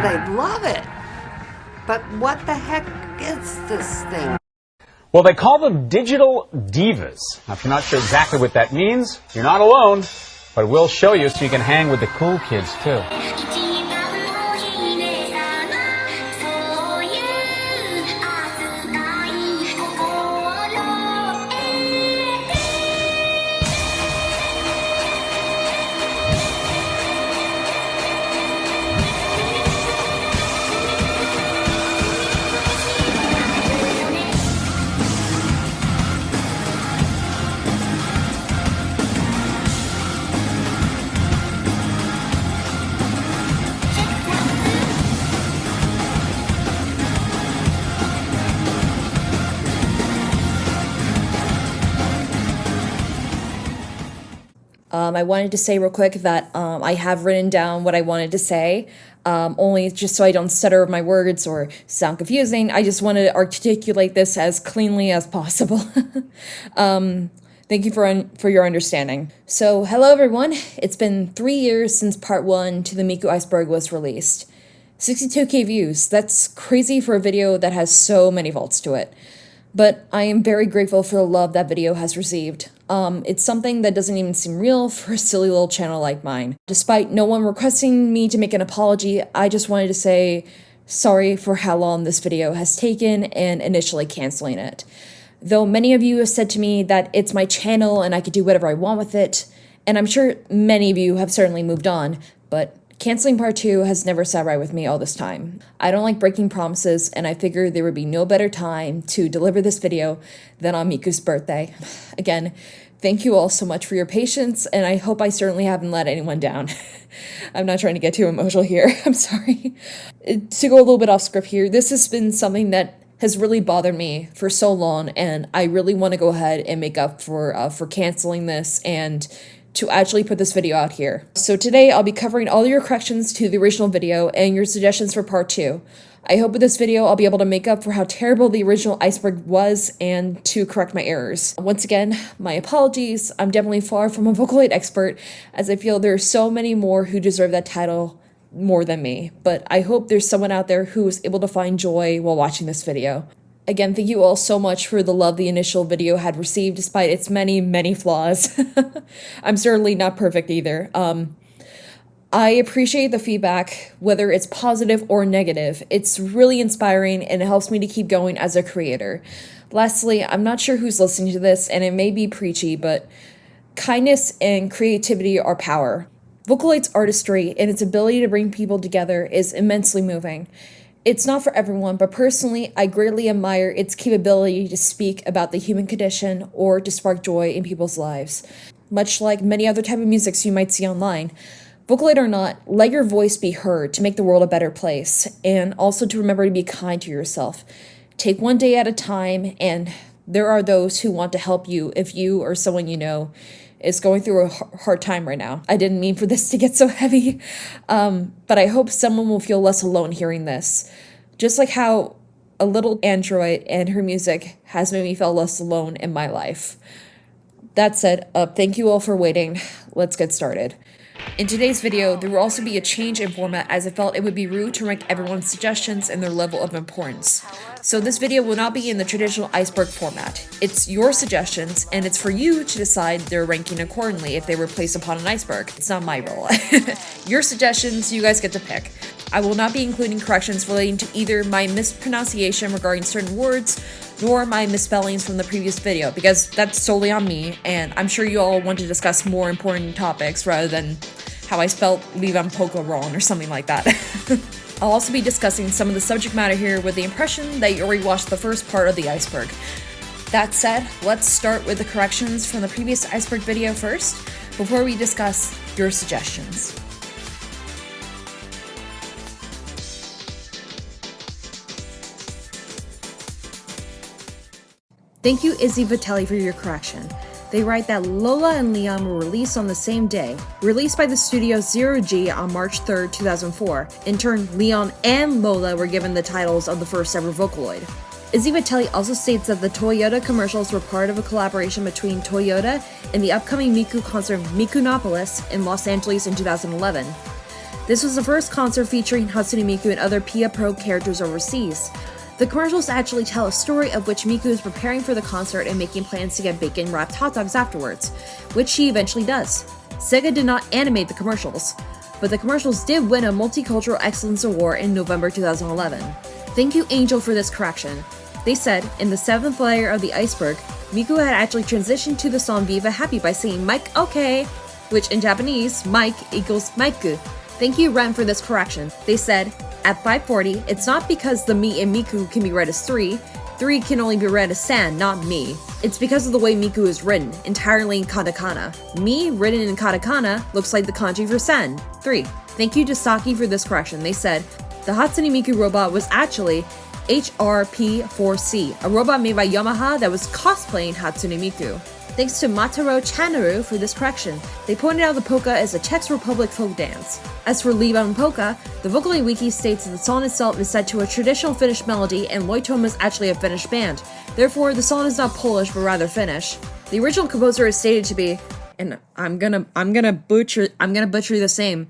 Yeah, they love it. But what the heck is this thing? Well, they call them digital divas. Now, if you're not sure exactly what that means, you're not alone, but we'll show you so you can hang with the cool kids, too. I wanted to say real quick that I have written down what I wanted to say, only just so I don't stutter my words or sound confusing. I just wanted to articulate this as cleanly as possible. Thank you for your understanding. So, hello everyone. It's been 3 years since part 1 to the Miku Iceberg was released. 62k views. That's crazy for a video that has so many faults to it. But I am very grateful for the love that video has received. It's something that doesn't even seem real for a silly little channel like mine. Despite no one requesting me to make an apology, I just wanted to say sorry for how long this video has taken and initially canceling it. Though many of you have said to me that it's my channel and I could do whatever I want with it, and I'm sure many of you have certainly moved on, but canceling part 2 has never sat right with me all this time. I don't like breaking promises, and I figured there would be no better time to deliver this video than on Miku's birthday. Again, thank you all so much for your patience, and I hope I certainly haven't let anyone down. I'm not trying to get too emotional here. I'm sorry. To go a little bit off script here, this has been something that has really bothered me for so long, and I really want to go ahead and make up for canceling this and to actually put this video out here. So today I'll be covering all your corrections to the original video and your suggestions for part 2. I hope with this video I'll be able to make up for how terrible the original Iceberg was and to correct my errors. Once again, my apologies. I'm definitely far from a Vocaloid expert, as I feel there are so many more who deserve that title more than me, but I hope there's someone out there who is able to find joy while watching this video. Again, thank you all so much for the love the initial video had received despite its many, many flaws. I'm certainly not perfect either. I appreciate the feedback, whether it's positive or negative. It's really inspiring and it helps me to keep going as a creator. Lastly, I'm not sure who's listening to this and it may be preachy, but kindness and creativity are power. Vocaloid's artistry and its ability to bring people together is immensely moving. It's not for everyone, but personally, I greatly admire its capability to speak about the human condition or to spark joy in people's lives. Much like many other type of musics you might see online, Vocaloid or not, let your voice be heard to make the world a better place, and also to remember to be kind to yourself. Take one day at a time, and there are those who want to help you if you or someone you know is going through a hard time right now. I didn't mean for this to get so heavy, but I hope someone will feel less alone hearing this. Just like how a little android and her music has made me feel less alone in my life. That said, thank you all for waiting. Let's get started. In today's video, there will also be a change in format as I felt it would be rude to rank everyone's suggestions and their level of importance. So this video will not be in the traditional Iceberg format. It's your suggestions, and it's for you to decide their ranking accordingly if they were placed upon an iceberg. It's not my role. Your suggestions, you guys get to pick. I will not be including corrections relating to either my mispronunciation regarding certain words, nor my misspellings from the previous video, because that's solely on me, and I'm sure you all want to discuss more important topics rather than how I spelled Levan Poco wrong or something like that. I'll also be discussing some of the subject matter here with the impression that you already watched the first part of the iceberg. That said, let's start with the corrections from the previous iceberg video first, before we discuss your suggestions. Thank you, Izzy Vitelli, for your correction. They write that Lola and Leon were released on the same day, released by the studio Zero G on March 3rd, 2004. In turn, Leon and Lola were given the titles of the first ever Vocaloid. Izzy Vitelli also states that the Toyota commercials were part of a collaboration between Toyota and the upcoming Miku concert Mikunopolis in Los Angeles in 2011. This was the first concert featuring Hatsune Miku and other Pia Pro characters overseas. The commercials actually tell a story of which Miku is preparing for the concert and making plans to get bacon-wrapped hot dogs afterwards, which she eventually does. Sega did not animate the commercials, but the commercials did win a Multicultural Excellence Award in November 2011. Thank you, Angel, for this correction. They said, in the 7th layer of the iceberg, Miku had actually transitioned to the song Viva Happy by saying Mike okay, which in Japanese, Mike equals Maiku. Thank you, Ren, for this correction. They said, at 540, it's not because the Mi in Miku can be read as 3 can only be read as San, not Mi. It's because of the way Miku is written, entirely in katakana. Mi, written in katakana, looks like the kanji for San, 3. Thank you to Saki for this correction. They said, the Hatsune Miku robot was actually HRP4C, a robot made by Yamaha that was cosplaying Hatsune Miku. Thanks to Mataro Chanaru for this correction. They pointed out the polka as a Czech Republic folk dance. As for Liban Polka, the Vocally Wiki states that the song itself is set to a traditional Finnish melody and Loitom is actually a Finnish band. Therefore, the song is not Polish but rather Finnish. The original composer is stated to be, and I'm gonna butcher this name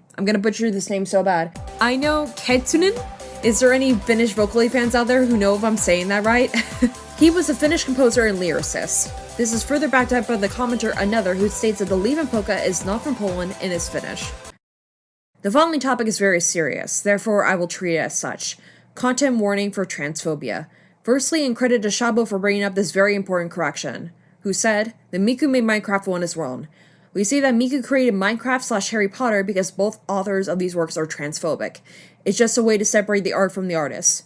so bad. I know Ketsunen? Is there any Finnish Vocally fans out there who know if I'm saying that right? He was a Finnish composer and lyricist. This is further backed up by the commenter Another, who states that the Liban polka is not from Poland and is Finnish. The following topic is very serious, therefore I will treat it as such. Content warning for transphobia. Firstly, in credit to Shabo for bringing up this very important correction, who said, the Miku made Minecraft one is wrong. We say that Miku created Minecraft / Harry Potter because both authors of these works are transphobic. It's just a way to separate the art from the artist.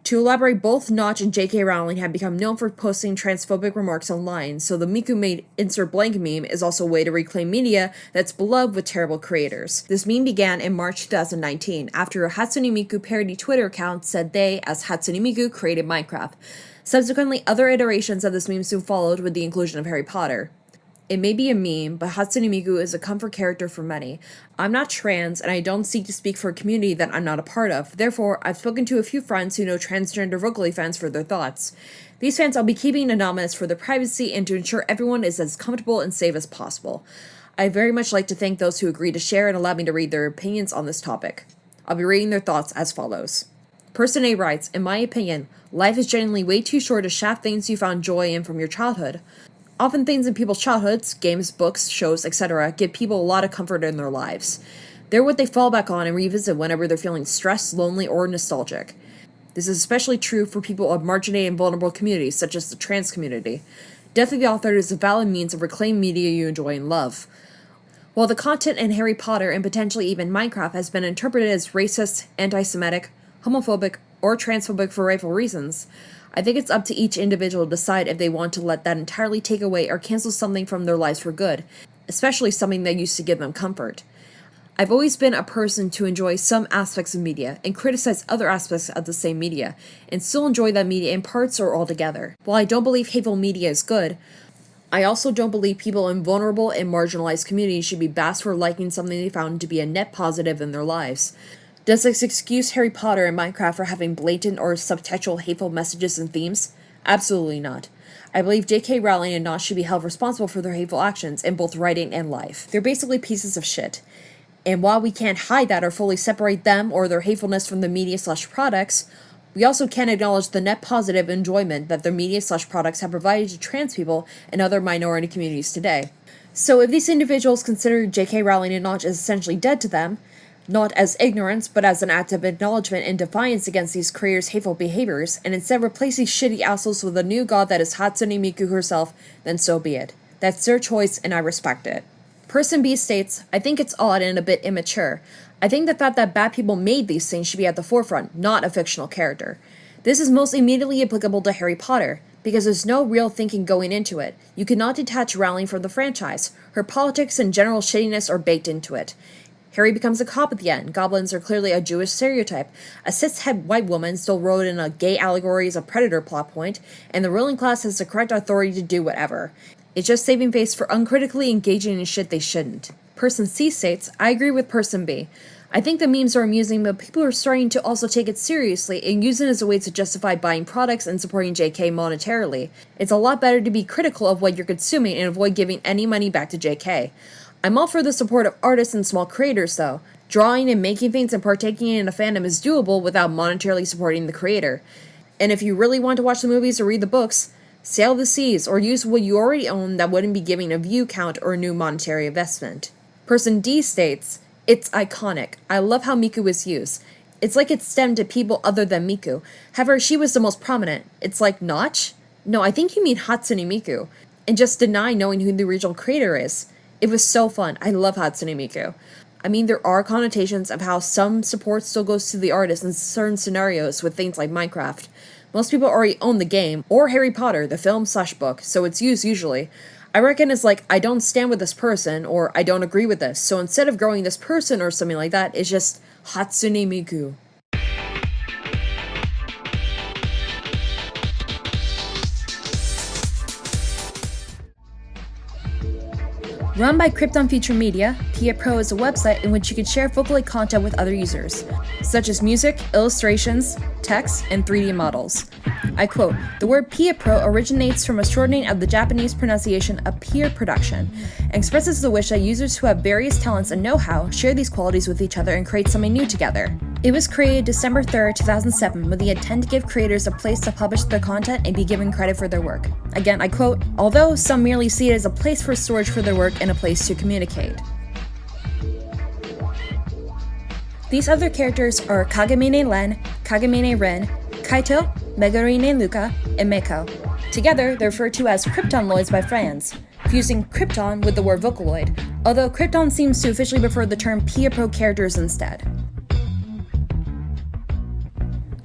To elaborate, both Notch and J.K. Rowling have become known for posting transphobic remarks online, so the Miku made insert blank meme is also a way to reclaim media that's beloved with terrible creators. This meme began in March 2019, after a Hatsune Miku parody Twitter account said they, as Hatsune Miku, created Minecraft. Subsequently, other iterations of this meme soon followed with the inclusion of Harry Potter. It may be a meme, but Hatsune Miku is a comfort character for many. I'm not trans, and I don't seek to speak for a community that I'm not a part of. Therefore, I've spoken to a few friends who know transgender Vocally fans for their thoughts. These fans I'll be keeping anonymous for their privacy and to ensure everyone is as comfortable and safe as possible. I very much like to thank those who agreed to share and allow me to read their opinions on this topic. I'll be reading their thoughts as follows. Person A writes, in my opinion, life is generally way too short to shaft things you found joy in from your childhood. Often things in people's childhoods, games, books, shows, etc., give people a lot of comfort in their lives. They're what they fall back on and revisit whenever they're feeling stressed, lonely, or nostalgic. This is especially true for people of marginate and vulnerable communities, such as the trans community. Death of the Author is a valid means of reclaiming media you enjoy and love. While the content in Harry Potter and potentially even Minecraft has been interpreted as racist, anti-Semitic, homophobic, or transphobic for rightful reasons, I think it's up to each individual to decide if they want to let that entirely take away or cancel something from their lives for good, especially something that used to give them comfort. I've always been a person to enjoy some aspects of media and criticize other aspects of the same media, and still enjoy that media in parts or altogether. While I don't believe hateful media is good, I also don't believe people in vulnerable and marginalized communities should be bashed for liking something they found to be a net positive in their lives. Does this excuse Harry Potter and Minecraft for having blatant or subtextual hateful messages and themes? Absolutely not. I believe J.K. Rowling and Notch should be held responsible for their hateful actions in both writing and life. They're basically pieces of shit. And while we can't hide that or fully separate them or their hatefulness from the media/products, we also can't acknowledge the net positive enjoyment that their media/products have provided to trans people and other minority communities today. So if these individuals consider J.K. Rowling and Notch as essentially dead to them, not as ignorance, but as an act of acknowledgement and defiance against these creators' hateful behaviors, and instead replace these shitty assholes with a new god that is Hatsune Miku herself, then so be it. That's their choice, and I respect it. Person B states, I think it's odd and a bit immature. I think the fact that bad people made these things should be at the forefront, not a fictional character. This is most immediately applicable to Harry Potter, because there's no real thinking going into it. You cannot detach Rowling from the franchise. Her politics and general shittiness are baked into it. Harry becomes a cop at the end. Goblins are clearly a Jewish stereotype. A cis-het white woman still wrote in a gay allegory as a predator plot point, and the ruling class has the correct authority to do whatever. It's just saving face for uncritically engaging in shit they shouldn't. Person C states, I agree with Person B. I think the memes are amusing, but people are starting to also take it seriously and use it as a way to justify buying products and supporting JK monetarily. It's a lot better to be critical of what you're consuming and avoid giving any money back to JK. I'm all for the support of artists and small creators, though. Drawing and making things and partaking in a fandom is doable without monetarily supporting the creator. And if you really want to watch the movies or read the books, sail the seas or use what you already own that wouldn't be giving a view count or a new monetary investment. Person D states, "It's iconic. I love how Miku is used. It's like it stemmed to people other than Miku. However, she was the most prominent. It's like Notch? No, I think you mean Hatsune Miku. And just deny knowing who the original creator is. It was so fun. I love Hatsune Miku. I mean, there are connotations of how some support still goes to the artist in certain scenarios with things like Minecraft. Most people already own the game, or Harry Potter, the film/book, so it's used usually. I reckon it's like, I don't stand with this person, or I don't agree with this, so instead of growing this person or something like that, it's just Hatsune Miku." Run by Krypton Future Media, Pia Pro is a website in which you can share Vocaloid content with other users, such as music, illustrations, text, and 3D models. I quote, "The word Pia Pro originates from a shortening of the Japanese pronunciation of peer production, and expresses the wish that users who have various talents and know-how share these qualities with each other and create something new together." It was created December 3rd, 2007, with the intent to give creators a place to publish their content and be given credit for their work. Again, I quote, "Although some merely see it as a place for storage for their work and a place to communicate." These other characters are Kagemine Len, Kagemine Ren, Kaito, Megurine Luca, and Meiko. Together, they're referred to as Kryptonloids by fans, fusing Krypton with the word Vocaloid, although Krypton seems to officially prefer the term Pia Pro characters instead.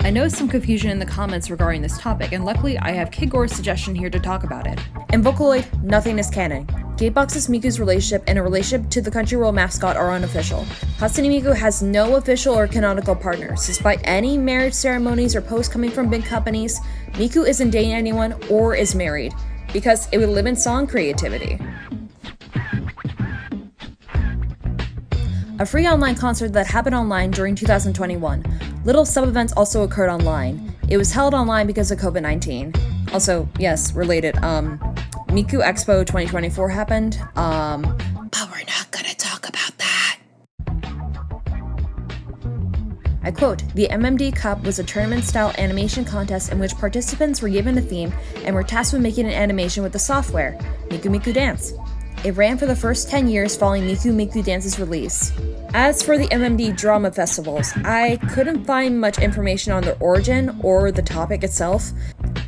I noticed some confusion in the comments regarding this topic, and luckily I have Kigor's suggestion here to talk about it. In Vocaloid, nothing is canon. Gatebox's Miku's relationship and a relationship to the Crunchyroll mascot are unofficial. Hatsune Miku has no official or canonical partners. Despite any marriage ceremonies or posts coming from big companies, Miku isn't dating anyone or is married, because it would limit song creativity. A free online concert that happened online during 2021. Little sub-events also occurred online. It was held online because of COVID-19. Also, yes, related, Miku Expo 2024 happened, but we're not gonna talk about that. I quote, "The MMD Cup was a tournament-style animation contest in which participants were given a theme and were tasked with making an animation with the software, Miku Miku Dance. It ran for the first 10 years following Miku Miku Dance's release." As for the MMD drama festivals, I couldn't find much information on their origin or the topic itself,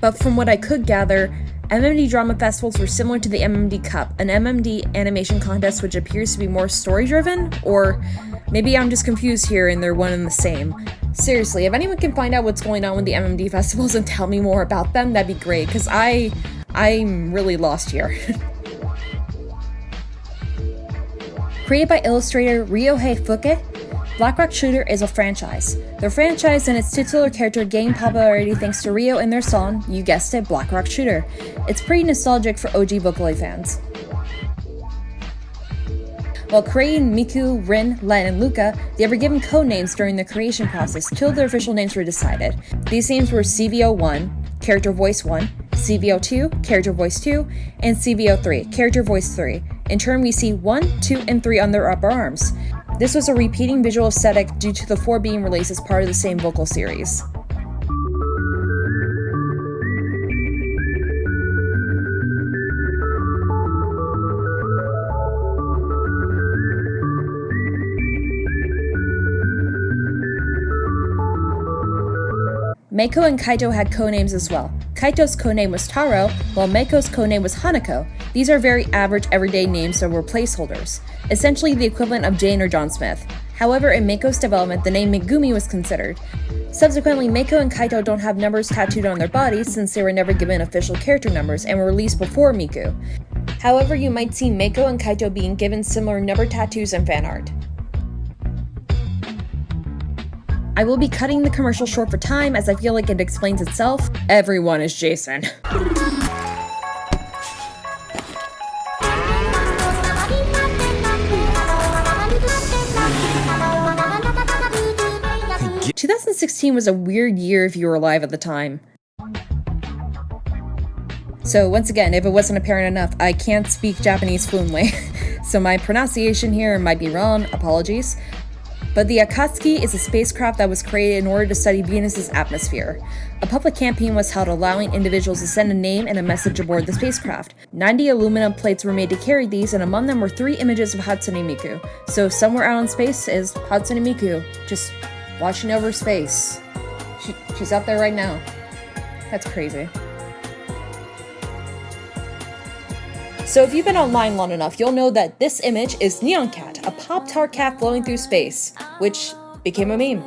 but from what I could gather, MMD drama festivals were similar to the MMD Cup, an MMD animation contest which appears to be more story-driven, or maybe I'm just confused here and they're one and the same. Seriously, if anyone can find out what's going on with the MMD festivals and tell me more about them, that'd be great, because I'm really lost here. Created by illustrator Ryohei Fuke, Black Rock Shooter is a franchise. The franchise and its titular character gained popularity thanks to Ryo and their song, you guessed it, Black Rock Shooter. It's pretty nostalgic for OG Vocaloid fans. While creating Miku, Rin, Len, and Luca, they were given code names during the creation process till their official names were decided. These names were CVO1, Character Voice 1, CVO2, Character Voice 2, and CVO3, Character Voice 3. In turn, we see 1, 2, and 3 on their upper arms. This was a repeating visual aesthetic due to the 4 being released as part of the same vocal series. Meiko and Kaito had codenames as well. Kaito's codename was Taro, while Meiko's codename was Hanako. These are very average, everyday names that were placeholders, essentially the equivalent of Jane or John Smith. However, in Meiko's development, the name Megumi was considered. Subsequently, Meiko and Kaito don't have numbers tattooed on their bodies since they were never given official character numbers and were released before Miku. However, you might see Meiko and Kaito being given similar number tattoos in fan art. I will be cutting the commercial short for time as I feel like it explains itself. Everyone is Jason. – 2016 was a weird year if you were alive at the time. So once again, if it wasn't apparent enough, I can't speak Japanese fluently, so my pronunciation here might be wrong, apologies. But the Akatsuki is a spacecraft that was created in order to study Venus's atmosphere. A public campaign was held allowing individuals to send a name and a message aboard the spacecraft. 90 aluminum plates were made to carry these, and among them were 3 images of Hatsune Miku. So somewhere out in space is Hatsune Miku, just watching over space. She's out there right now. That's crazy. So if you've been online long enough, you'll know that this image is Neon Cat, a Pop-Tart cat flowing through space, which became a meme.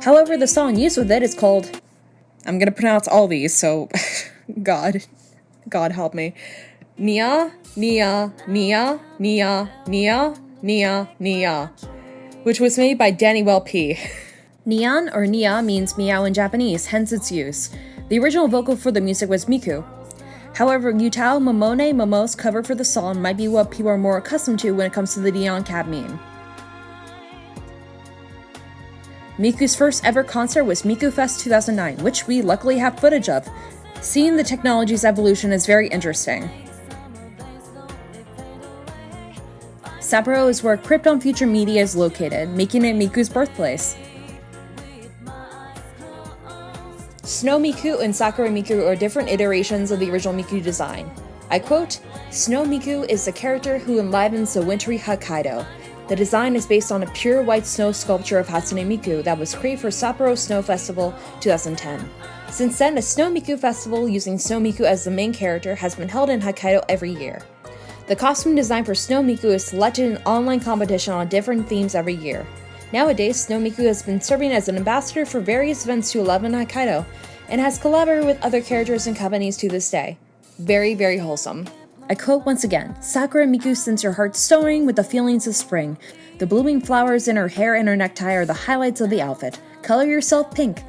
However, the song used with it is called... I'm gonna pronounce all these, so... God help me. Nia, Nia, Nia, Nia, Nia, Nia, Nia, which was made by Danny Well P. Neon, or Nia, means meow in Japanese, hence its use. The original vocal for the music was Miku. However, Yutao Momone Momo's cover for the song might be what people are more accustomed to when it comes to the Neon Cat meme. Miku's first ever concert was Miku Fest 2009, which we luckily have footage of. Seeing the technology's evolution is very interesting. Sapporo is where Krypton Future Media is located, making it Miku's birthplace. Snow Miku and Sakura Miku are different iterations of the original Miku design. I quote, "Snow Miku is the character who enlivens the wintry Hokkaido. The design is based on a pure white snow sculpture of Hatsune Miku that was created for Sapporo Snow Festival 2010. Since then, a Snow Miku festival using Snow Miku as the main character has been held in Hokkaido every year. The costume design for Snow Miku is selected in online competition on different themes every year. Nowadays, Snow Miku has been serving as an ambassador for various events to Love in Hokkaido, and has collaborated with other characters and companies to this day. Very, very wholesome." I quote once again, "Sakura Miku sends her heart sewing with the feelings of spring. The blooming flowers in her hair and her necktie are the highlights of the outfit. Color yourself pink."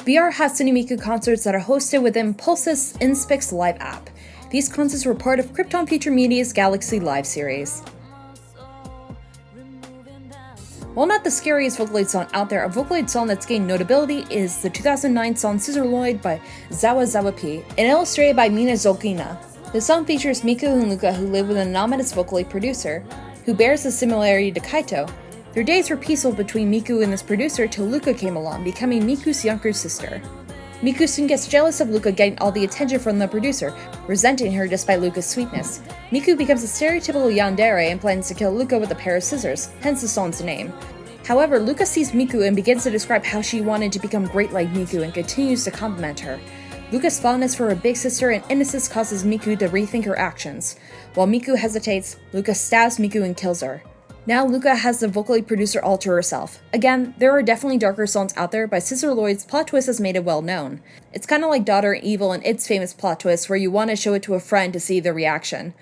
VR Hatsune Miku concerts that are hosted within Pulse's Inspix Live app. These concerts were part of Krypton Future Media's Galaxy Live series. While not the scariest Vocaloid song out there, a Vocaloid song that's gained notability is the 2009 song Scissorloid by Zawa Zawa P, and illustrated by Mina Zolkina. The song features Miku and Luca, who live with an anonymous Vocaloid producer, who bears a similarity to Kaito. Their days were peaceful between Miku and this producer till Luca came along, becoming Miku's younger sister. Miku soon gets jealous of Luca getting all the attention from the producer, resenting her despite Luca's sweetness. Miku becomes a stereotypical yandere and plans to kill Luca with a pair of scissors, hence the song's name. However, Luca sees Miku and begins to describe how she wanted to become great like Miku and continues to compliment her. Luca's fondness for her big sister and innocence causes Miku to rethink her actions. While Miku hesitates, Luca stabs Miku and kills her. Now Luca has the Vocaloid producer all to herself. Again, there are definitely darker songs out there, but Scissorloid's plot twist has made it well known. It's kinda like Daughter Evil and its famous plot twist where you want to show it to a friend to see the reaction.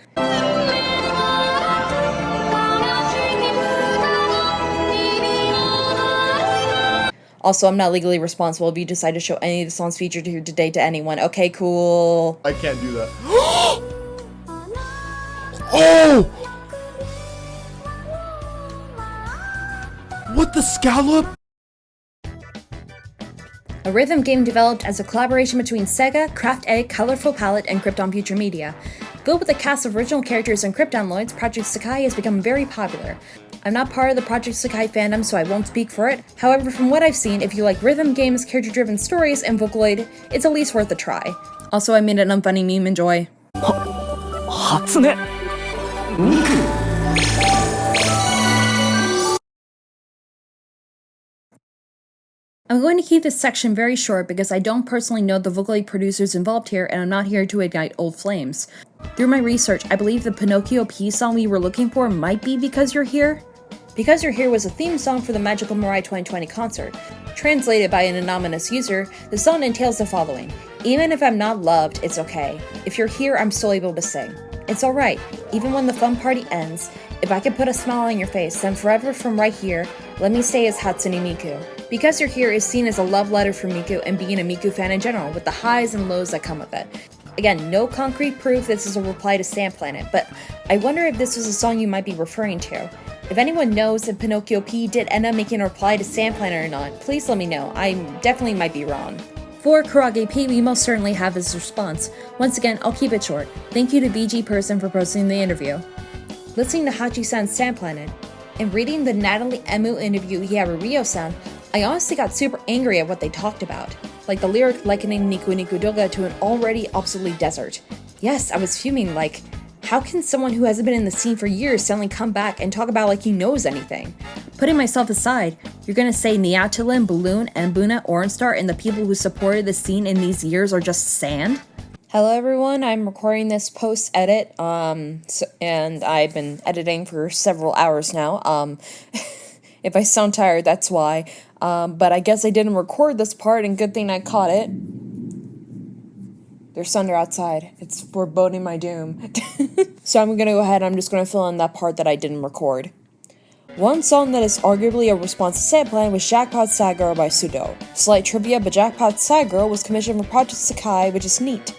Also, I'm not legally responsible if you decide to show any of the songs featured here today to anyone. Okay, cool. I can't do that. Oh! What the scallop? A rhythm game developed as a collaboration between Sega, Craft Egg, Colorful Palette, and Krypton Future Media. Filled with a cast of original characters and Kryptonloids, Project Sakai has become very popular. I'm not part of the Project Sakai fandom, so I won't speak for it. However, from what I've seen, if you like rhythm games, character-driven stories, and Vocaloid, it's at least worth a try. Also, I made an unfunny meme, enjoy. Hatsune Miku. I'm going to keep this section very short because I don't personally know the Vocaloid producers involved here, and I'm not here to ignite old flames. Through my research, I believe the Pinocchio P song we were looking for might be Because You're Here. Because You're Here was a theme song for the Magical Mirai 2020 concert. Translated by an anonymous user, the song entails the following. Even if I'm not loved, it's okay. If you're here, I'm still able to sing. It's alright, even when the fun party ends. If I could put a smile on your face, then forever from right here, let me stay as Hatsune Miku. Because You're Here is seen as a love letter for Miku and being a Miku fan in general, with the highs and lows that come with it. Again, no concrete proof this is a reply to Sand Planet, but I wonder if this was a song you might be referring to. If anyone knows if Pinocchio P did end up making a reply to Sand Planet or not, please let me know. I definitely might be wrong. For Kurage P, we most certainly have his response. Once again, I'll keep it short. Thank you to VG Person for posting the interview. Listening to Hachi-san's Sand Planet. And reading the Natalie Emu interview he had with Ryo-san, I honestly got super angry at what they talked about. Like the lyric likening Niku Niku Doga to an already obsolete desert. Yes, I was fuming like, how can someone who hasn't been in the scene for years suddenly come back and talk about like he knows anything? Putting myself aside, you're gonna say Niatilin, Balloon, and Buna Ornstar and the people who supported the scene in these years are just sand? Hello everyone, I'm recording this post-edit, and I've been editing for several hours now. If I sound tired, that's why. But I guess I didn't record this part, and good thing I caught it. There's thunder outside. It's foreboding my doom. So I'm gonna go ahead and I'm just gonna fill in that part that I didn't record. One song that is arguably a response to Samplan was Jackpot Sad Girl by Sudo. Slight trivia, but Jackpot Sad Girl was commissioned for Project Sakai, which is neat.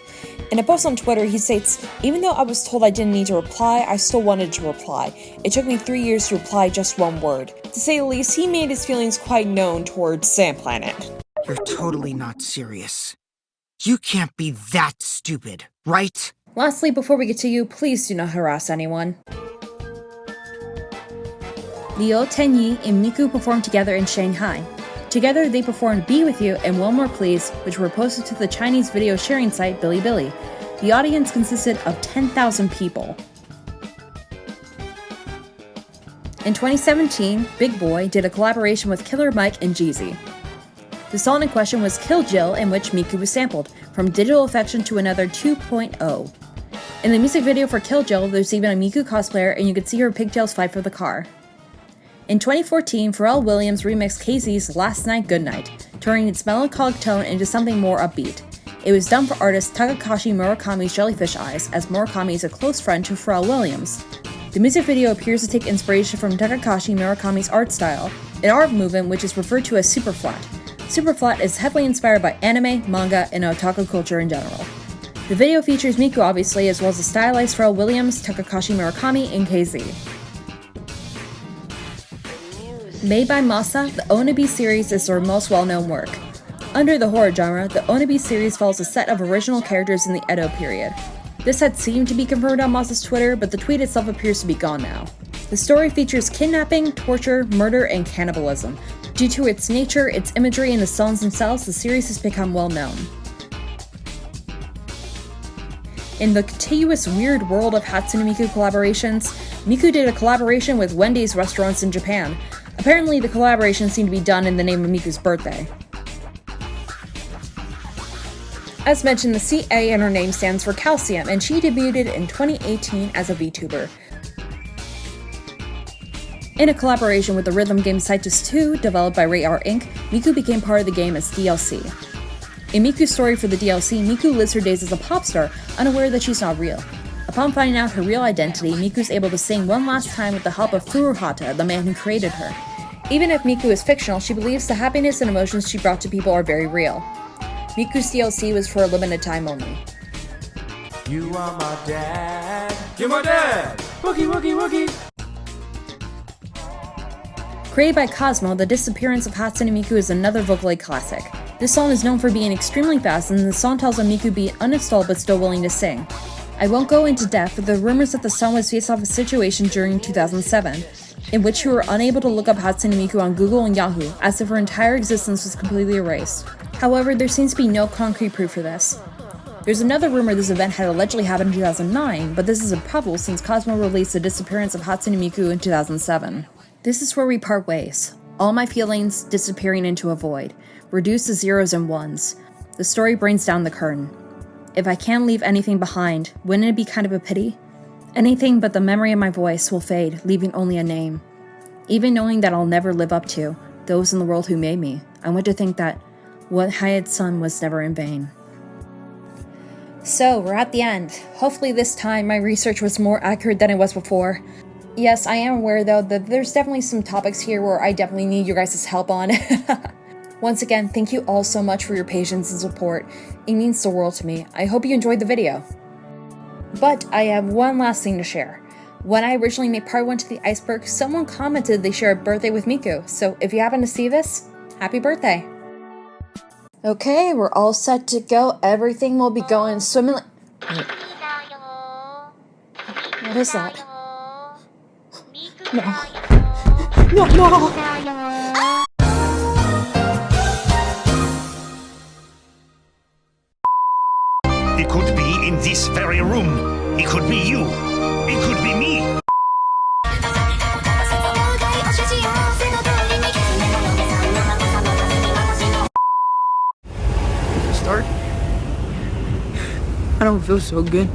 In a post on Twitter, he states, even though I was told I didn't need to reply, I still wanted to reply. It took me 3 years to reply just one word. To say the least, he made his feelings quite known towards Samplanet. You're totally not serious. You can't be that stupid, right? Lastly, before we get to you, please do not harass anyone. Liu Tenyi and Miku performed together in Shanghai. Together, they performed Be With You and One More Please, which were posted to the Chinese video sharing site Bilibili. The audience consisted of 10,000 people. In 2017, Big Boy did a collaboration with Killer Mike and Jeezy. The song in question was Kill Jill, in which Miku was sampled, from Digital Affection to Another 2.0. In the music video for Kill Jill, there's even a Miku cosplayer and you can see her pigtails fight for the car. In 2014, Pharrell Williams remixed KZ's Last Night Goodnight, turning its melancholic tone into something more upbeat. It was done for artist Takashi Murakami's Jellyfish Eyes, as Murakami is a close friend to Pharrell Williams. The music video appears to take inspiration from Takashi Murakami's art style, an art movement which is referred to as superflat. Superflat is heavily inspired by anime, manga, and otaku culture in general. The video features Miku obviously, as well as a stylized Pharrell Williams, Takashi Murakami, and KZ. Made by Masa, the Onabi series is their most well-known work. Under the horror genre, the Onabi series follows a set of original characters in the Edo period. This had seemed to be confirmed on Masa's Twitter, but the tweet itself appears to be gone now. The story features kidnapping, torture, murder, and cannibalism. Due to its nature, its imagery, and the songs themselves, the series has become well known. In the contiguous weird world of Hatsune Miku collaborations, Miku did a collaboration with Wendy's restaurants in Japan. Apparently, the collaboration seemed to be done in the name of Miku's birthday. As mentioned, the CA in her name stands for Calcium, and she debuted in 2018 as a VTuber. In a collaboration with the rhythm game Citus 2, developed by Ray Art Inc., Miku became part of the game as DLC. In Miku's story for the DLC, Miku lives her days as a pop star, unaware that she's not real. Upon finding out her real identity, Miku's able to sing one last time with the help of Furuhata, the man who created her. Even if Miku is fictional, she believes the happiness and emotions she brought to people are very real. Miku's DLC was for a limited time only. You are my dad. You're my dad. Wookie, wookie, wookie. Created by Cosmo, The Disappearance of Hatsune Miku is another Vocaloid classic. This song is known for being extremely fast, and the song tells of Miku being uninstalled but still willing to sing. I won't go into depth, but there are rumors that the song was based off a situation during 2007, in which you were unable to look up Hatsune Miku on Google and Yahoo, as if her entire existence was completely erased. However, there seems to be no concrete proof for this. There's another rumor this event had allegedly happened in 2009, but this is improbable since Cosmo released The Disappearance of Hatsune Miku in 2007. This is where we part ways. All my feelings disappearing into a void, reduced to zeros and ones. The story brings down the curtain. If I can't leave anything behind, wouldn't it be kind of a pity? Anything but the memory of my voice will fade, leaving only a name. Even knowing that I'll never live up to those in the world who made me, I want to think that what I had done was never in vain. So, we're at the end. Hopefully this time my research was more accurate than it was before. Yes, I am aware though that there's definitely some topics here where I definitely need your guys' help on. Once again, thank you all so much for your patience and support. It means the world to me. I hope you enjoyed the video. But I have one last thing to share. When I originally made part 1 to the iceberg, someone commented they share a birthday with Miku, so if you happen to see this, happy birthday! Okay, we're all set to go. Everything will be going swimmingly. Wait. What is that? No. It could be in this very room. It could be you. It could be me. Start? I don't feel so good.